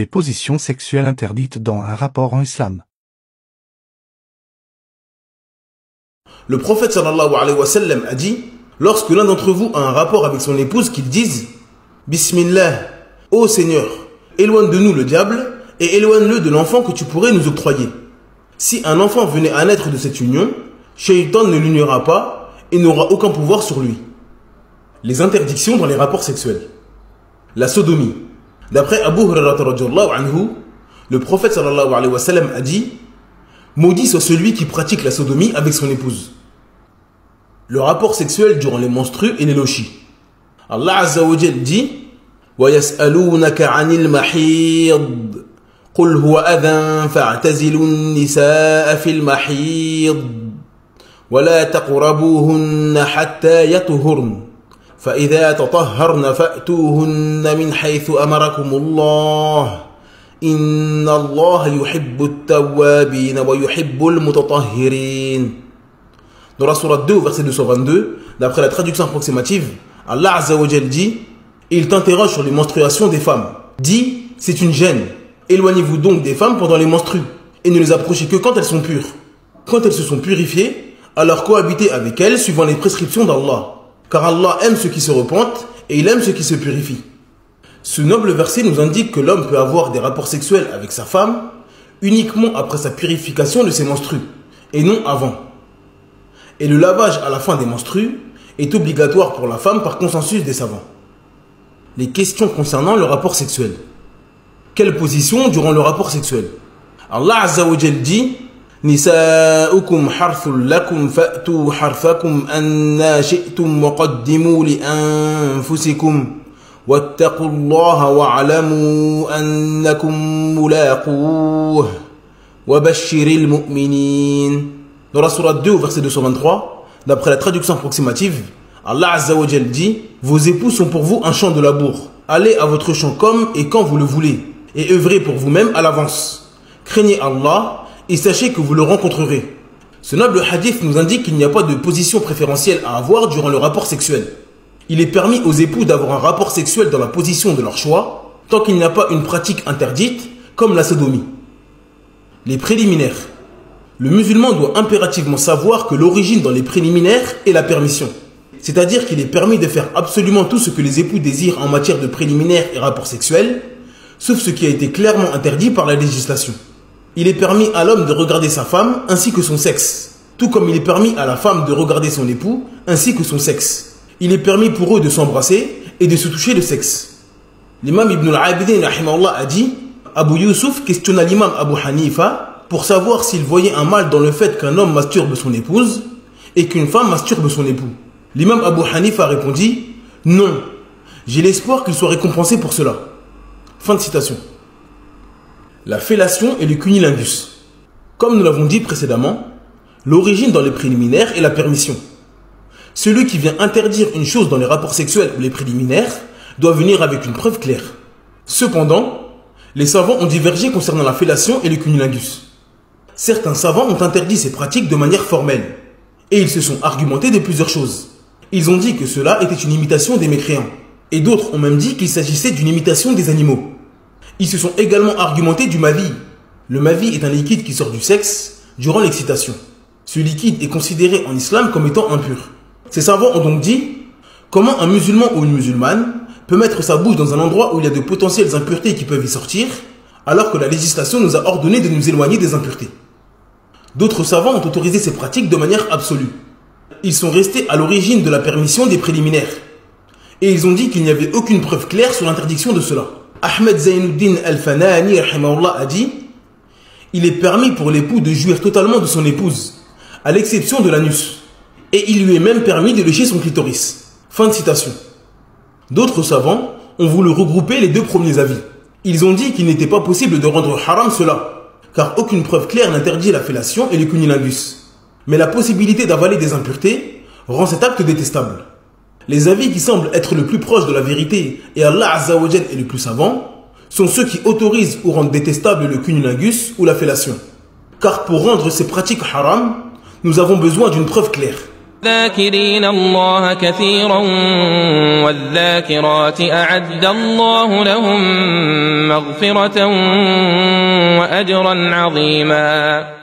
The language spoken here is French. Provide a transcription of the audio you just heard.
Les positions sexuelles interdites dans un rapport en islam. Le prophète sallallahu alayhi wa sallam a dit, lorsque l'un d'entre vous a un rapport avec son épouse, qu'il dise Bismillah, ô Seigneur, éloigne de nous le diable et éloigne-le de l'enfant que tu pourrais nous octroyer. Si un enfant venait à naître de cette union, Shaitan ne l'uniera pas et n'aura aucun pouvoir sur lui. Les interdictions dans les rapports sexuels. La sodomie. D'après Abu Hurairah radhiyallahu anhu, le prophète sallallahu alayhi wa sallam a dit maudit soit celui qui pratique la sodomie avec son épouse. Le rapport sexuel durant les menstrues et les lochis. Allah Azza wa Jal dit وَيَسْأَلُونَكَ عَنِ الْمَحِيضِ قُلْ هُوَ أَذًى فَاعْتَزِلُوا النِّسَاءَ فِي الْمَحِيضِ وَلَا تَقْرَبُوهُنَّ حَتَّى يَطْهُرْنَ فإذا تطهرن فأتوهن من حيث أمركم الله إن الله يحب التوابين ويحب المتطهرين. Dans la sourate 2, verset 222, d'après la traduction approximative, Allah Azza wa Jal dit il t'interroge sur les menstruations des femmes. Dis, c'est une gêne. Éloignez-vous donc des femmes pendant les menstrues et ne les approchez que quand elles sont pures. Quand elles se sont purifiées, alors cohabitez avec elles suivant les prescriptions d'Allah. Car Allah aime ceux qui se repentent et il aime ceux qui se purifient. Ce noble verset nous indique que l'homme peut avoir des rapports sexuels avec sa femme uniquement après sa purification de ses menstrues et non avant. Et le lavage à la fin des menstrues est obligatoire pour la femme par consensus des savants. Les questions concernant le rapport sexuel. Quelle position durant le rapport sexuel? Allah Azza wa Jal dit نساؤكم حرث لكم فأتوا حرثكم أنا شئتم وقدموا لأنفسكم واتقوا الله واعلموا أنكم ملاقوه وبشر المؤمنين. Dans la sourate 2, verset 223, d'après la traduction approximative, Allah Azza wa Jal dit vos époux sont pour vous un champ de labour. Allez à votre champ comme et quand vous le voulez et œuvrez pour vous-même à l'avance. Craignez Allah et sachez que vous le rencontrerez. Ce noble hadith nous indique qu'il n'y a pas de position préférentielle à avoir durant le rapport sexuel. Il est permis aux époux d'avoir un rapport sexuel dans la position de leur choix, tant qu'il n'y a pas une pratique interdite, comme la sodomie. Les préliminaires. Le musulman doit impérativement savoir que l'origine dans les préliminaires est la permission. C'est-à-dire qu'il est permis de faire absolument tout ce que les époux désirent en matière de préliminaires et rapports sexuels, sauf ce qui a été clairement interdit par la législation. Il est permis à l'homme de regarder sa femme ainsi que son sexe, tout comme il est permis à la femme de regarder son époux ainsi que son sexe. Il est permis pour eux de s'embrasser et de se toucher le sexe. L'imam Ibn al-Abidin a dit Abu Yusuf questionna l'imam Abu Hanifa pour savoir s'il voyait un mal dans le fait qu'un homme masturbe son épouse et qu'une femme masturbe son époux. L'imam Abu Hanifa répondit non, j'ai l'espoir qu'il soit récompensé pour cela. Fin de citation. La fellation et le cunnilingus. Comme nous l'avons dit précédemment, l'origine dans les préliminaires est la permission. Celui qui vient interdire une chose dans les rapports sexuels ou les préliminaires doit venir avec une preuve claire. Cependant, les savants ont divergé concernant la fellation et le cunnilingus. Certains savants ont interdit ces pratiques de manière formelle, et ils se sont argumentés de plusieurs choses. Ils ont dit que cela était une imitation des mécréants, et d'autres ont même dit qu'il s'agissait d'une imitation des animaux. Ils se sont également argumentés du mavi. Le mavi est un liquide qui sort du sexe durant l'excitation. Ce liquide est considéré en islam comme étant impur. Ces savants ont donc dit comment un musulman ou une musulmane peut mettre sa bouche dans un endroit où il y a de potentielles impuretés qui peuvent y sortir, alors que la législation nous a ordonné de nous éloigner des impuretés. D'autres savants ont autorisé ces pratiques de manière absolue. Ils sont restés à l'origine de la permission des préliminaires. Et ils ont dit qu'il n'y avait aucune preuve claire sur l'interdiction de cela. Ahmed Zainuddin Al-Fanani a dit il est permis pour l'époux de jouir totalement de son épouse, à l'exception de l'anus. Et il lui est même permis de lécher son clitoris. Fin de citation. D'autres savants ont voulu regrouper les deux premiers avis. Ils ont dit qu'il n'était pas possible de rendre haram cela, car aucune preuve claire n'interdit la fellation et le cunnilingus. Mais la possibilité d'avaler des impuretés rend cet acte détestable. Les avis qui semblent être le plus proche de la vérité et Allah Azza wa Jal est le plus savant sont ceux qui autorisent ou rendent détestable le cunnilingus ou la fellation. Car pour rendre ces pratiques haram, nous avons besoin d'une preuve claire. الذاكرين الله كثيرا والذاكرات أعد الله لهم مغفرة وأجرا عظيما.